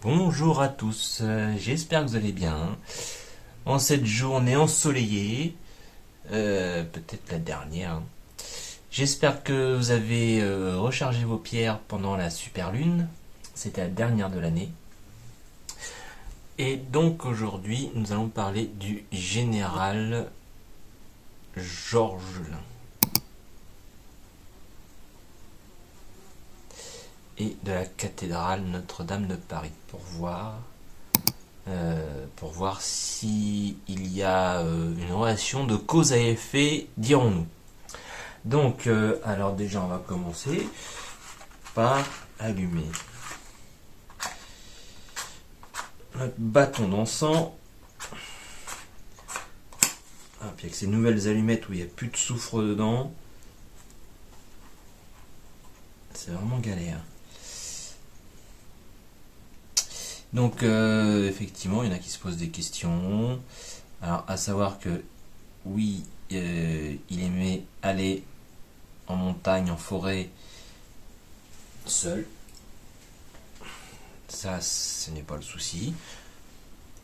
Bonjour à tous, j'espère que vous allez bien. En cette journée ensoleillée, peut-être la dernière, j'espère que vous avez rechargé vos pierres pendant la super lune. C'était la dernière de l'année. Et donc aujourd'hui, nous allons parler du général Georgelin et de la cathédrale Notre-Dame de Paris pour voir si il y a une relation de cause à effet, dirons-nous. Donc, alors déjà, on va commencer par allumer notre bâton d'encens. Ah, puis avec ces nouvelles allumettes où il n'y a plus de soufre dedans, c'est vraiment galère. Donc, effectivement, il y en a qui se posent des questions. Alors, à savoir que, oui, il aimait aller en montagne, en forêt, seul. Ça, ce n'est pas le souci.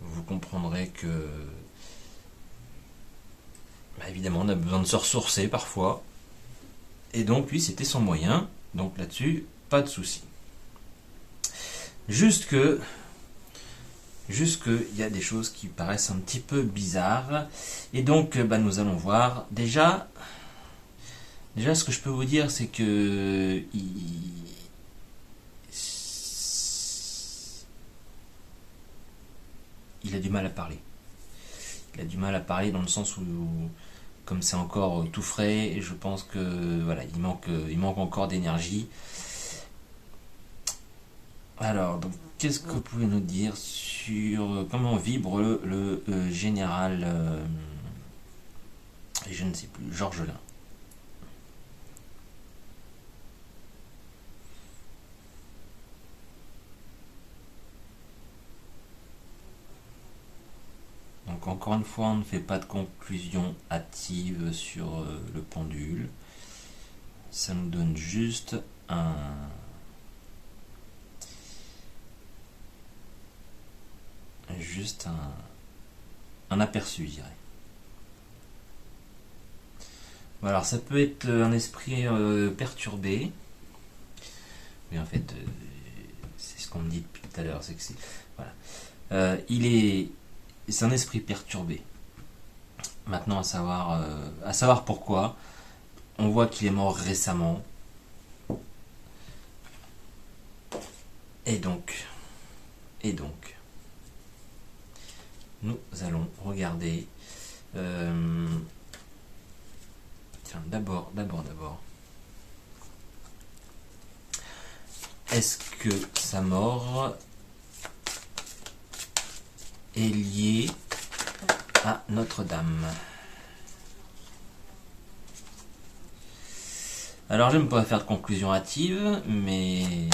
Vous comprendrez que, évidemment, on a besoin de se ressourcer parfois. Et donc, lui, c'était son moyen. Donc là-dessus, pas de souci. Juste que il y a des choses qui paraissent un petit peu bizarres. Et donc, nous allons voir. Déjà, ce que je peux vous dire, c'est que il a du mal à parler. Il a du mal à parler dans le sens où, comme c'est encore tout frais, je pense que voilà, il manque encore d'énergie. Alors, donc, qu'est-ce que vous pouvez nous dire sur comment vibre le général, je ne sais plus, Georgelin? Donc encore une fois, on ne fait pas de conclusion hâtive sur le pendule. Ça nous donne juste un aperçu, je dirais. Voilà, alors ça peut être un esprit perturbé, mais en fait, c'est ce qu'on me dit depuis tout à l'heure, c'est que c'est voilà. C'est un esprit perturbé. Maintenant, à savoir pourquoi. On voit qu'il est mort récemment. Et donc, nous allons regarder. Tiens, d'abord. Est-ce que sa mort est liée à Notre-Dame? Alors, je ne peux pas faire de conclusion hâtive, mais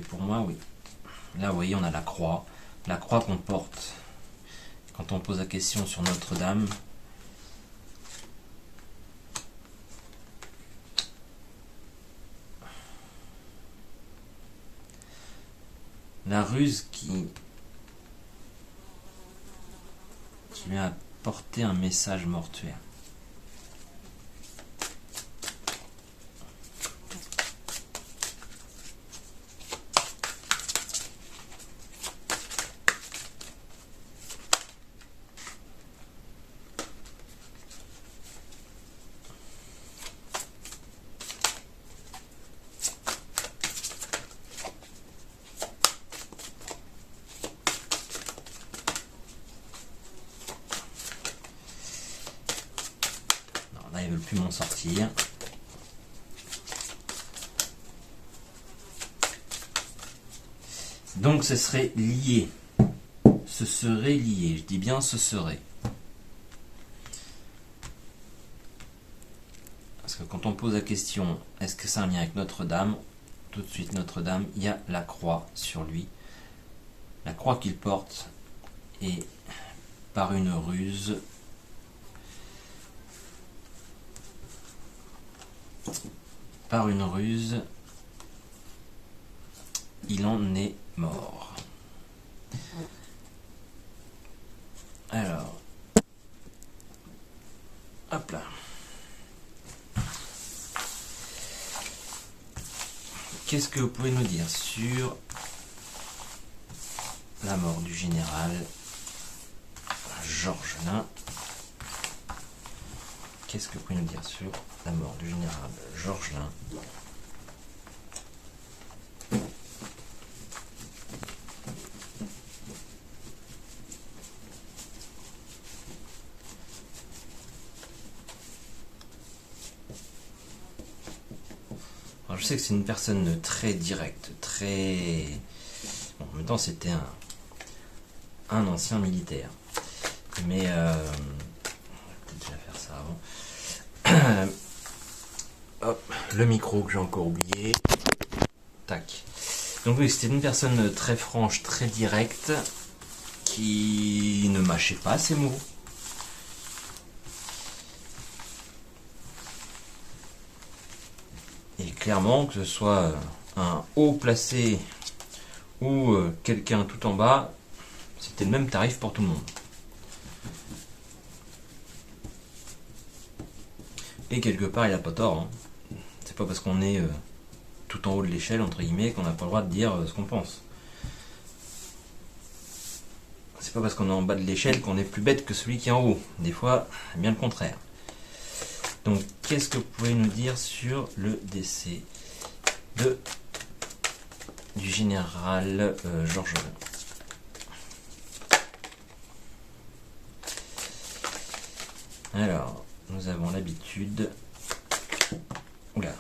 pour moi, oui. Là, vous voyez, on a la croix qu'on porte quand on pose la question sur Notre-Dame. La ruse qui lui a apporté un message mortuaire. Là, ils veulent plus m'en sortir. Donc ce serait lié. Ce serait lié. Je dis bien ce serait. Parce que quand on pose la question, est-ce que c'est un lien avec Notre-Dame? Tout de suite, Notre-Dame, il y a la croix sur lui. La croix qu'il porte est par une ruse par une ruse, il en est mort. Alors, hop là. Qu'est-ce que vous pouvez nous dire sur la mort du général Georgelin? Qu'est-ce que vous pouvez nous dire sur la mort du général Georgelin? Alors, je sais que c'est une personne très directe, très... Bon, en même temps, c'était un ancien militaire. Mais... on va peut-être déjà faire ça avant. Hop, le micro que j'ai encore oublié. Tac. Donc oui, c'était une personne très franche, très directe, qui ne mâchait pas ses mots. Et clairement, que ce soit un haut placé ou quelqu'un tout en bas, c'était le même tarif pour tout le monde. Et quelque part, il n'a pas tort. Hein. C'est pas parce qu'on est tout en haut de l'échelle, entre guillemets, qu'on n'a pas le droit de dire ce qu'on pense. C'est pas parce qu'on est en bas de l'échelle qu'on est plus bête que celui qui est en haut. Des fois, bien le contraire. Donc, qu'est-ce que vous pouvez nous dire sur le décès du général Georgelin? Alors, nous avons l'habitude... Oula.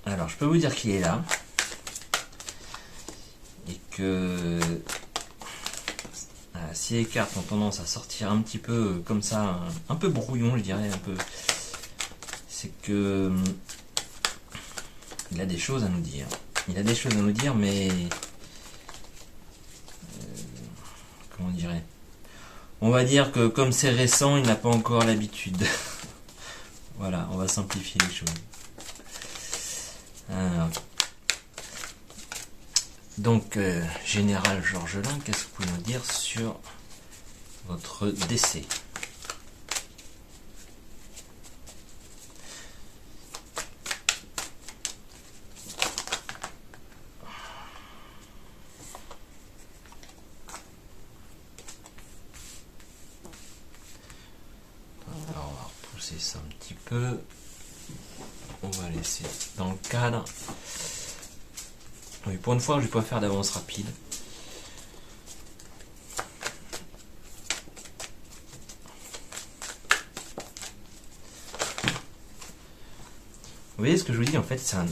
Alors, je peux vous dire qu'il est là. Et que... si les cartes ont tendance à sortir un petit peu comme ça, un peu brouillon, je dirais, un peu... C'est que... il a des choses à nous dire. Il a des choses à nous dire, mais... comment on dirait? On va dire que comme c'est récent, il n'a pas encore l'habitude. Voilà, on va simplifier les choses. Alors, donc, général Georgelin, qu'est-ce que vous pouvez nous dire sur votre décès? Alors, on va repousser ça un petit peu. On va laisser dans le cadre. Oui, pour une fois, je vais pas faire d'avance rapide. Vous voyez ce que je vous dis, en fait, c'est un...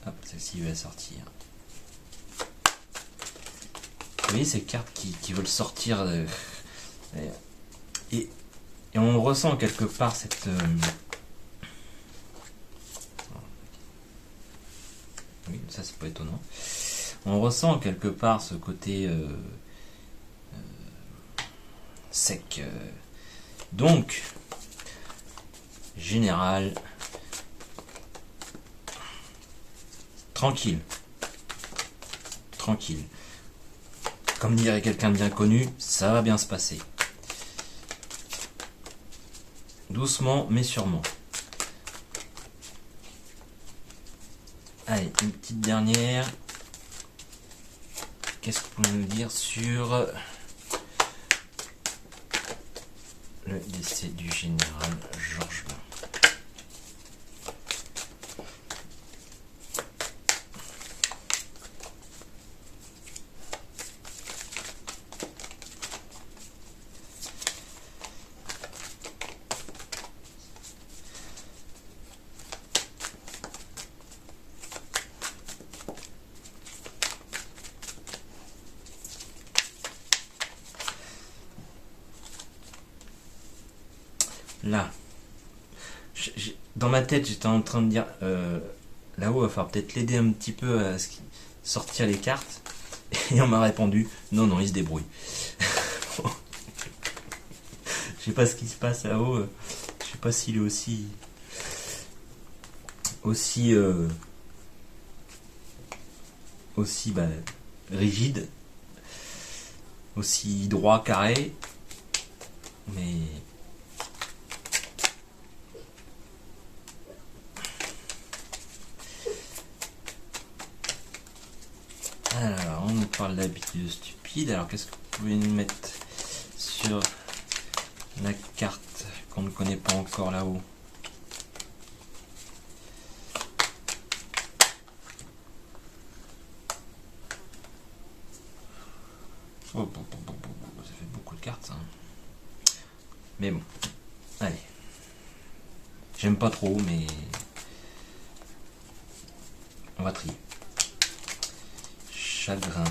Hop, celle-ci va sortir. Vous voyez ces cartes qui veulent sortir de... Et on ressent quelque part cette... Oui, ça c'est pas étonnant. On ressent quelque part ce côté sec. Donc, général, tranquille. Tranquille. Comme dirait quelqu'un de bien connu, ça va bien se passer. Doucement mais sûrement. Allez, une petite dernière. Qu'est-ce que vous pouvez nous dire sur le décès du général Georgelin? Là, Dans ma tête, j'étais en train de dire là-haut, il va falloir peut-être l'aider un petit peu à sortir les cartes. Et on m'a répondu non, non, il se débrouille. Je sais pas ce qui se passe là-haut. Je sais pas s'il est aussi rigide, aussi droit, carré, mais alors on nous parle d'habitude stupide. Alors qu'est-ce que vous pouvez nous mettre sur la carte qu'on ne connaît pas encore là-haut? Oh, ça fait beaucoup de cartes ça. Mais bon, allez. J'aime pas trop, mais on va trier. Chagrin.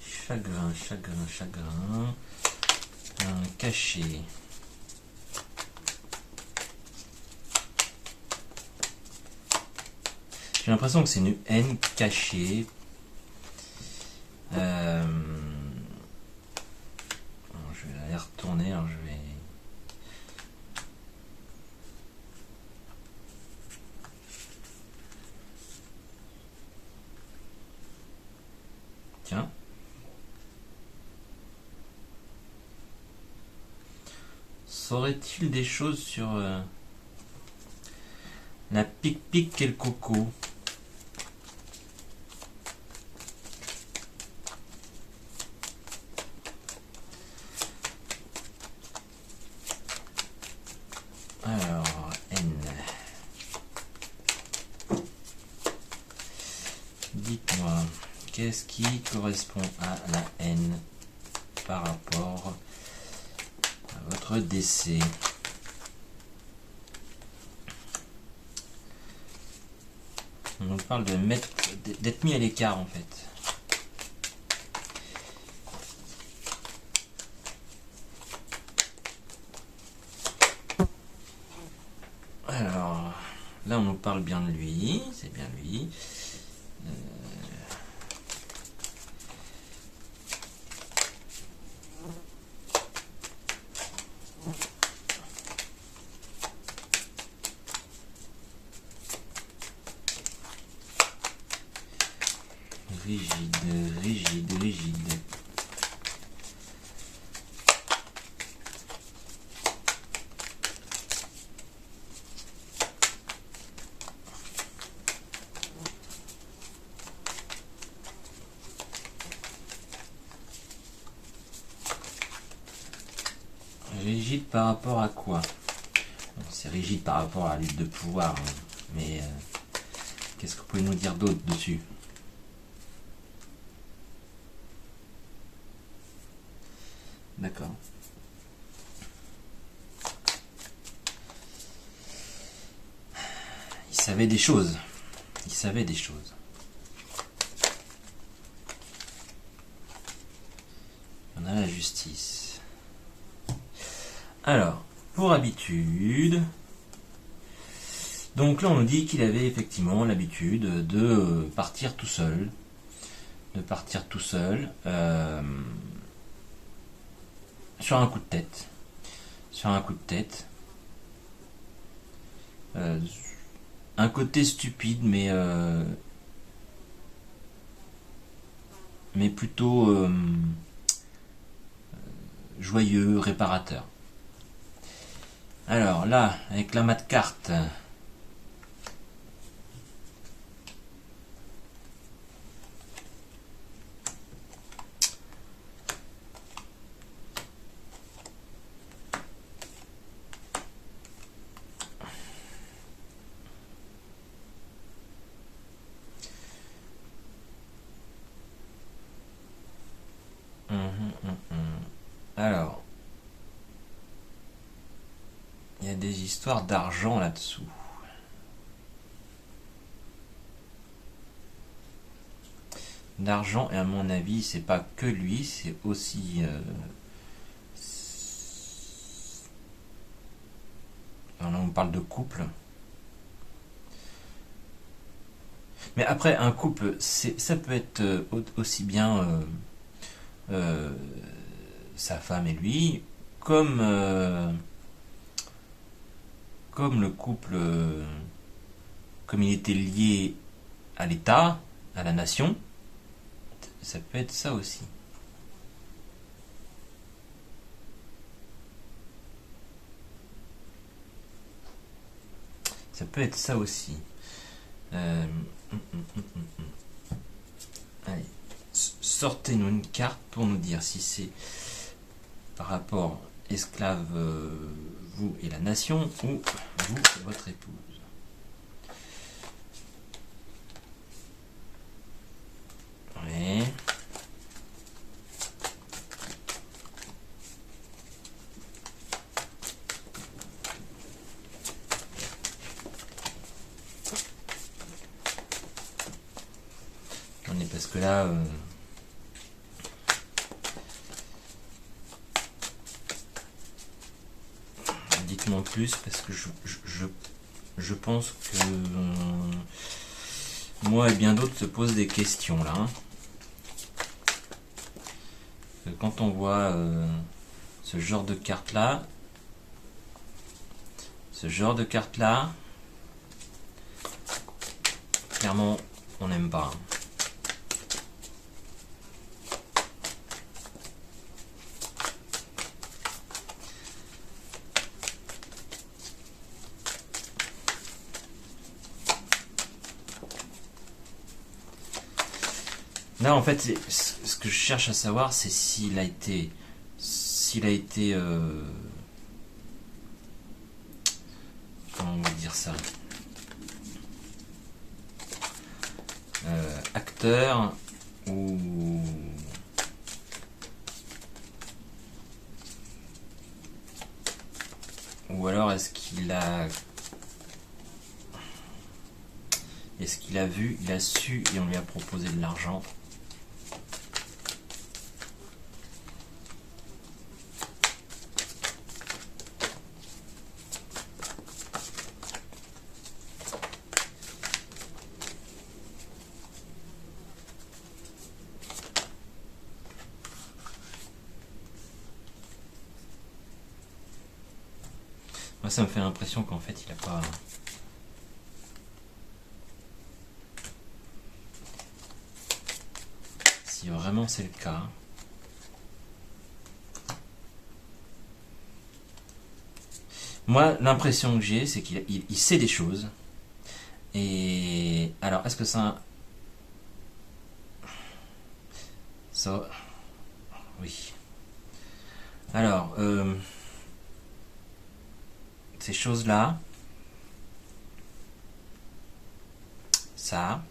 Chagrin. Un cachet. J'ai l'impression que c'est une haine cachée. Je vais aller retourner. Alors je vais. Tiens. Saurait-il des choses sur la pique-pique et le coco? Alors, N. Dites-moi, qu'est-ce qui correspond à la N par rapport à votre décès? On nous parle d'être mis à l'écart en fait. Alors, là on nous parle bien de lui, c'est bien lui. Rigide. Rigide par rapport à quoi? C'est rigide par rapport à la lutte de pouvoir, hein. Mais qu'est-ce que vous pouvez nous dire d'autre dessus? D'accord. Il savait des choses. On a la justice. Alors, pour habitude, donc là on nous dit qu'il avait effectivement l'habitude de partir tout seul, sur un coup de tête, un côté stupide mais plutôt joyeux, réparateur. Alors là, avec la mat carte, alors, il y a des histoires d'argent là-dessous. d'argent, et à mon avis, c'est pas que lui, c'est aussi... là, on parle de couple. Mais après, un couple, ça peut être aussi bien sa femme et lui, comme, comme le couple, comme il était lié à l'État, à la nation, ça peut être ça aussi. Ça peut être ça aussi. Euh, Allez, sortez-nous une carte pour nous dire si c'est par rapport esclave, vous et la nation, ou vous et votre épouse. Ouais. On est parce que là, dites-moi en plus parce que je pense que moi et bien d'autres se posent des questions là. Quand on voit ce genre de carte là, clairement, on n'aime pas. Là, en fait, ce que je cherche à savoir, c'est s'il a été, comment on va dire ça, acteur ou alors est-ce qu'il a vu, il a su et on lui a proposé de l'argent. Moi, ça me fait l'impression qu'en fait, il a pas... Si vraiment c'est le cas... Moi, l'impression que j'ai, c'est qu'il sait des choses. Et... Alors, est-ce que ça... Ça... Oui. Alors, ces choses-là... Ça...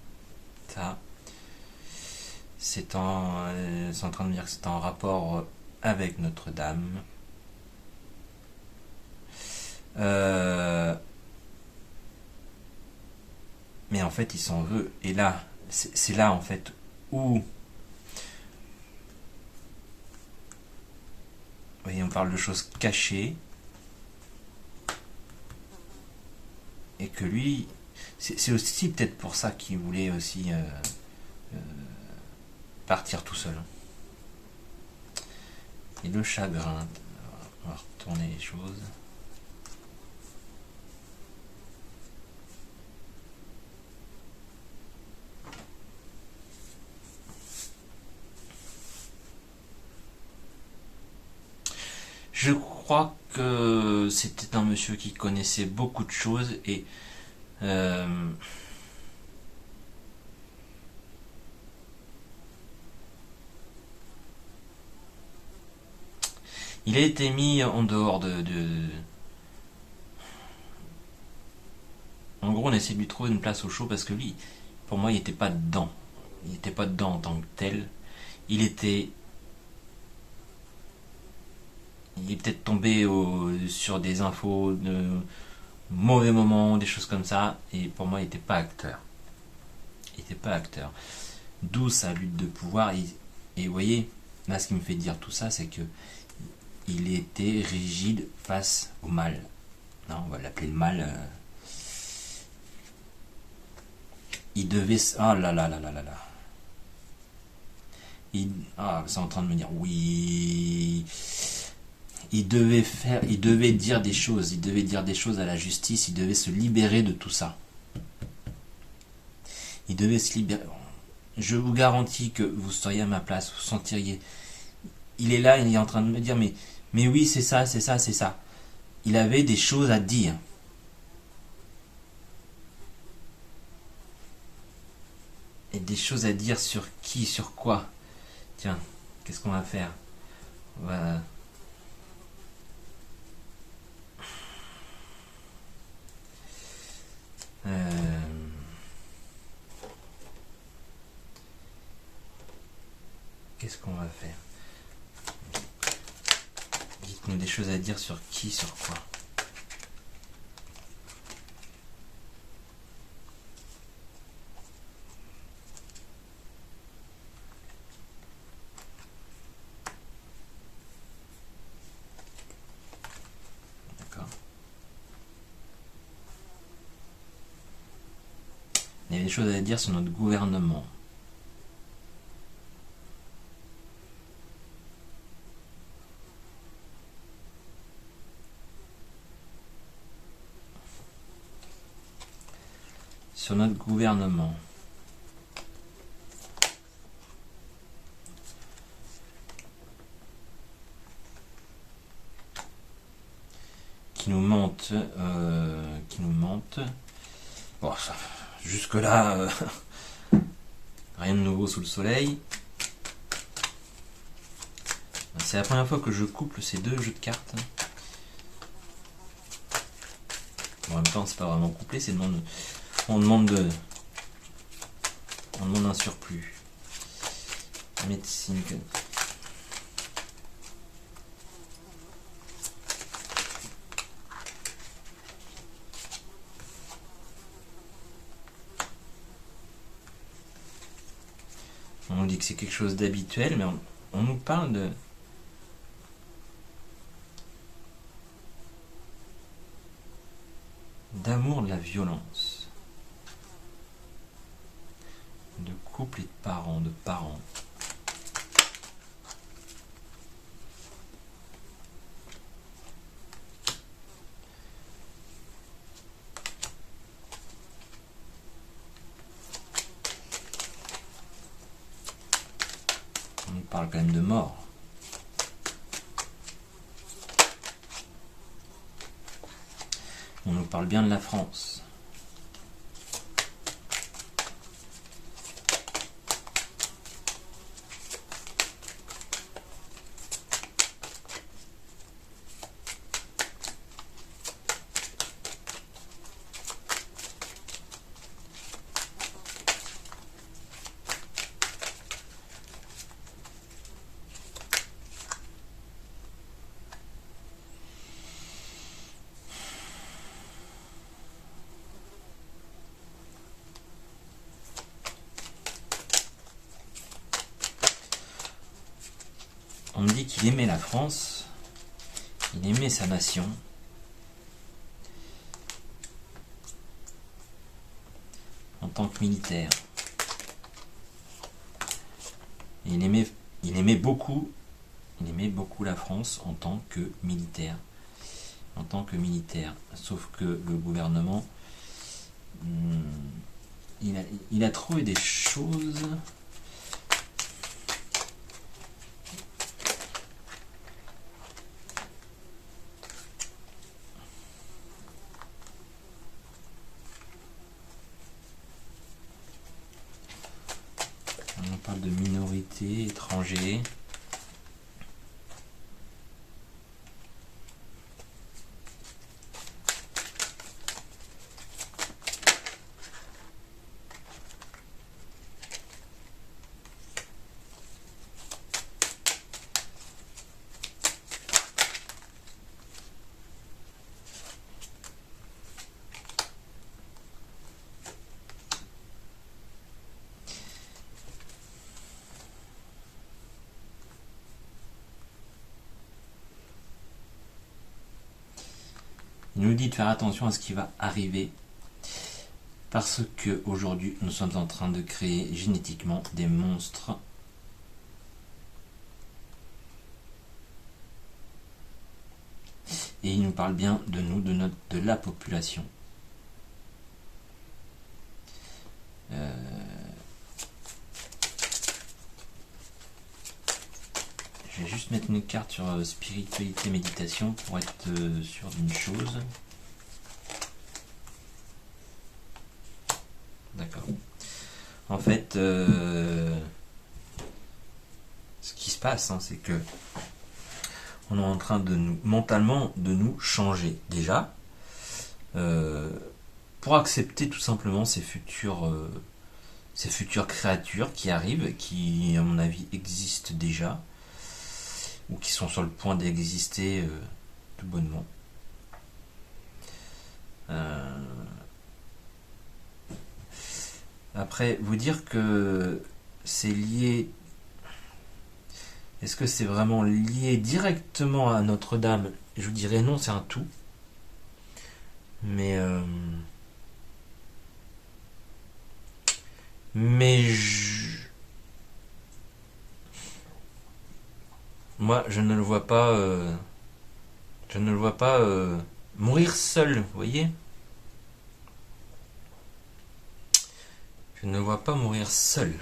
C'est en train de dire que c'est en rapport avec Notre-Dame. Mais en fait, il s'en veut. Et là, c'est là en fait où... Vous voyez, on parle de choses cachées. Et que lui... C'est aussi peut-être pour ça qu'il voulait aussi... partir tout seul. Et le chagrin. On va retourner les choses. Je crois que c'était un monsieur qui connaissait beaucoup de choses et il a été mis en dehors En gros, on essaie de lui trouver une place au chaud parce que lui, pour moi, il n'était pas dedans. Il n'était pas dedans en tant que tel. Il est peut-être tombé sur des infos de mauvais moments, des choses comme ça. Et pour moi, il n'était pas acteur. Il n'était pas acteur. d'où sa lutte de pouvoir. Et vous voyez, là, ce qui me fait dire tout ça, c'est que il était rigide face au mal. Non, on va l'appeler le mal. Il devait... Oh là là là là là là. C'est en train de me dire, oui... Il devait dire des choses, à la justice, il devait se libérer de tout ça. Il devait se libérer. Je vous garantis que vous seriez à ma place, vous sentiriez. Il est là, il est en train de me dire, mais oui, c'est ça, c'est ça, c'est ça. Il avait des choses à dire. Et des choses à dire sur qui, sur quoi. Tiens, qu'est-ce qu'on va faire? On va... Qu'est-ce qu'on va faire? Dites-nous des choses à dire sur qui, sur quoi. D'accord. Il y a des choses à dire sur notre gouvernement. Sur notre gouvernement. Qui nous mente. Bon, jusque-là, rien de nouveau sous le soleil. C'est la première fois que je couple ces deux jeux de cartes. Bon, en même temps, c'est pas vraiment couplé, c'est on demande un surplus. Médecine. On nous dit que c'est quelque chose d'habituel, mais on nous parle d'amour de la violence, de couple et de parents, On nous parle quand même de mort. On nous parle bien de la France. On me dit qu'il aimait la France, il aimait sa nation. En tant que militaire. Il aimait beaucoup la France en tant que militaire. Sauf que le gouvernement, il a trouvé des choses. On parle de minorités, étrangers. Il nous dit de faire attention à ce qui va arriver parce que aujourd'hui nous sommes en train de créer génétiquement des monstres. Et il nous parle bien de nous, de la population. Je vais juste mettre une carte sur spiritualité méditation pour être sûr d'une chose. D'accord. En fait, ce qui se passe, hein, c'est que on est en train de nous, mentalement, de nous changer déjà pour accepter tout simplement ces futures créatures qui arrivent, qui à mon avis existent déjà ou qui sont sur le point d'exister tout bonnement. Après, vous dire que c'est lié. Est-ce que c'est vraiment lié directement à Notre-Dame? Je vous dirais non, c'est un tout. Mais moi, je ne le vois pas. Je ne le vois pas mourir seul, vous voyez? Je ne le vois pas mourir seul.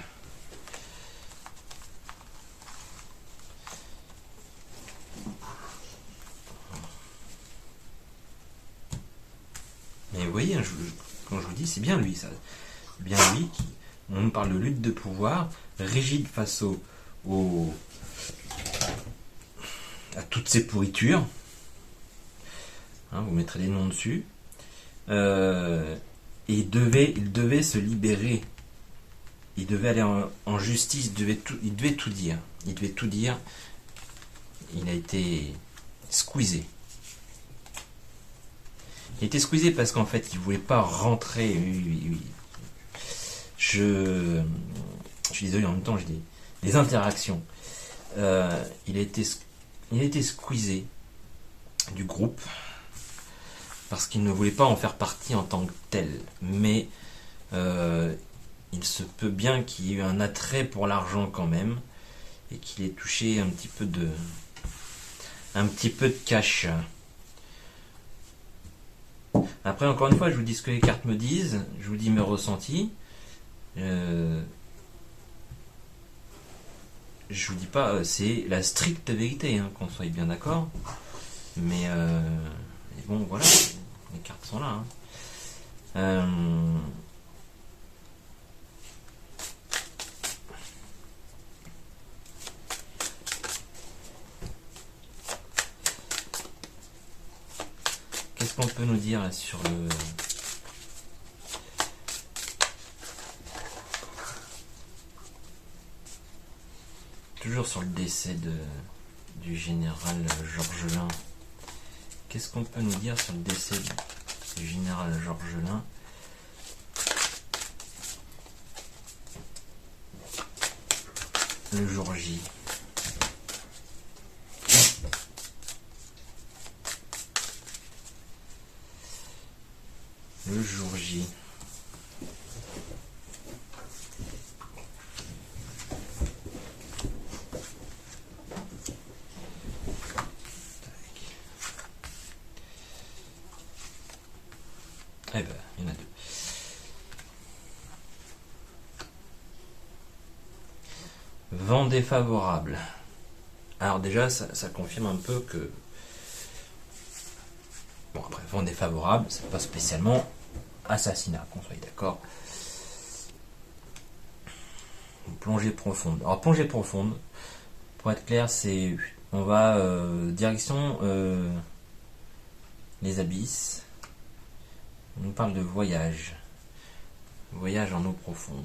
Mais vous voyez, quand je vous dis, c'est bien lui, ça. C'est bien lui qui. On nous parle de lutte de pouvoir, rigide face à toutes ces pourritures. Hein, vous mettrez les noms dessus. Et il devait se libérer. Il devait aller en justice, il devait tout dire. Il devait tout dire. Il a été squeezé. Il a été squeezé parce qu'en fait, il ne voulait pas rentrer. Oui. Je suis désolé, en même temps, j'ai des interactions. Il a été squeezé du groupe parce qu'il ne voulait pas en faire partie en tant que tel. Mais il se peut bien qu'il y ait eu un attrait pour l'argent quand même et qu'il ait touché un petit peu de cash. Après, encore une fois, je vous dis ce que les cartes me disent, je vous dis mes ressentis. Je vous dis pas, c'est la stricte vérité, hein, qu'on soit bien d'accord. Mais bon, voilà, les cartes sont là. Hein. Qu'est-ce qu'on peut nous dire là, sur le... Toujours sur le décès du général Georgelin. Qu'est-ce qu'on peut nous dire sur le décès du général Georgelin? Le jour J. Le jour J. Eh ben, il y en a deux. Vent défavorable. Alors déjà, ça confirme un peu que... Bon, après, vent défavorable, c'est pas spécialement assassinat, qu'on soit d'accord. Plongée profonde. Alors, plongée profonde, pour être clair, c'est... On va direction les abysses. On nous parle de voyage. Voyage en eau profonde.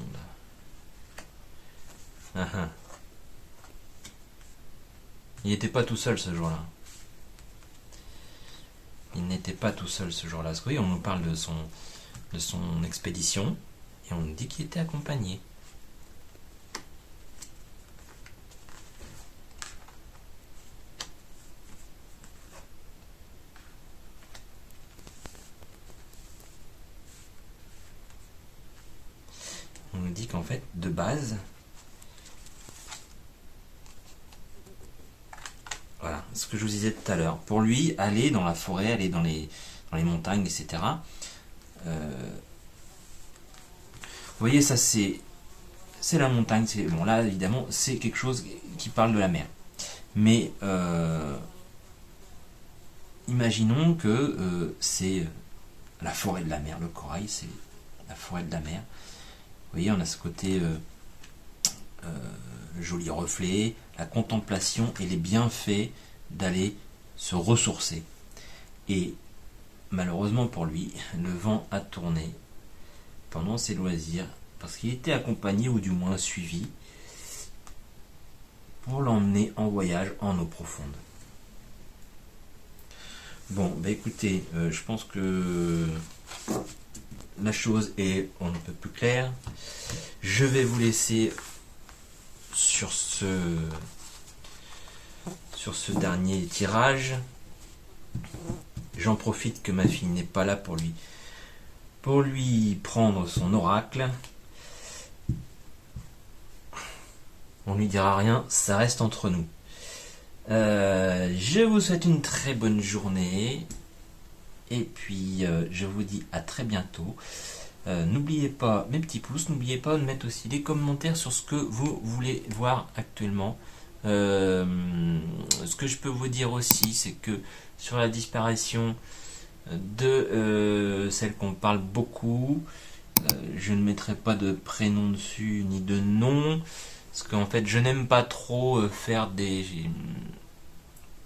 Il n'était pas tout seul ce jour-là. Il n'était pas tout seul ce jour-là. Oui, on nous parle de son expédition et on nous dit qu'il était accompagné. dit qu'en fait, de base, voilà, ce que je vous disais tout à l'heure, pour lui, aller dans la forêt, aller dans les montagnes, etc. Vous voyez, ça c'est la montagne. Bon, là, évidemment, c'est quelque chose qui parle de la mer. Mais imaginons que c'est la forêt de la mer. Le corail, c'est la forêt de la mer. Vous voyez, on a ce côté joli reflet, la contemplation et les bienfaits d'aller se ressourcer. Et malheureusement pour lui, le vent a tourné pendant ses loisirs parce qu'il était accompagné ou du moins suivi pour l'emmener en voyage en eau profonde. Bon, bah écoutez, je pense que la chose est on ne peut plus claire. Je vais vous laisser sur ce dernier tirage. J'en profite que ma fille n'est pas là pour lui prendre son oracle. On lui dira rien, ça reste entre nous. Je vous souhaite une très bonne journée. Et puis je vous dis à très bientôt. N'oubliez pas mes petits pouces, n'oubliez pas de mettre aussi des commentaires sur ce que vous voulez voir actuellement. Ce que je peux vous dire aussi, c'est que sur la disparition de celle qu'on parle beaucoup, je ne mettrai pas de prénom dessus ni de nom, parce qu'en fait je n'aime pas trop faire des...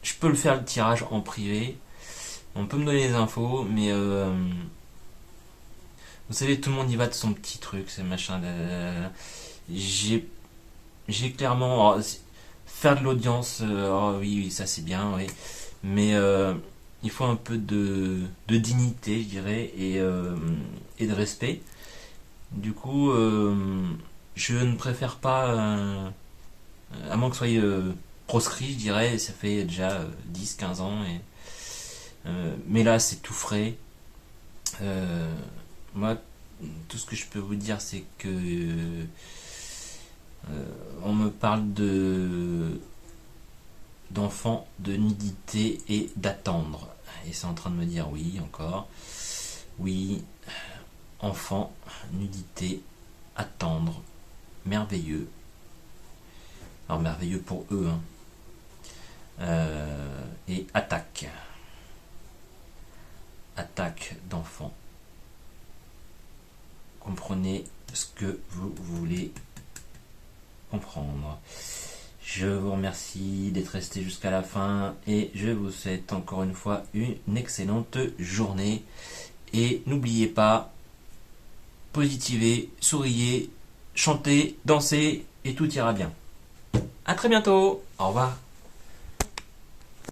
Je peux le faire le tirage en privé, on peut me donner les infos, mais vous savez, tout le monde y va de son petit truc, ce machin. J'ai clairement... faire de l'audience, oh oui, ça c'est bien, oui. Mais il faut un peu de dignité, je dirais, et de respect. Du coup, je ne préfère pas, à moins que ce soit proscrit, je dirais, ça fait déjà 10-15 ans. Mais là, c'est tout frais. Moi, tout ce que je peux vous dire, c'est que on me parle d'enfants, de nudité et d'attendre. Et c'est en train de me dire oui, encore. Oui, enfant, nudité, attendre. Merveilleux. Alors merveilleux pour eux. Et attaque. Attaque d'enfants. Comprenez ce que vous voulez comprendre. Je vous remercie d'être resté jusqu'à la fin et je vous souhaite encore une fois une excellente journée. Et n'oubliez pas, positivez, souriez, chantez, dansez et tout ira bien. À très bientôt. Au revoir.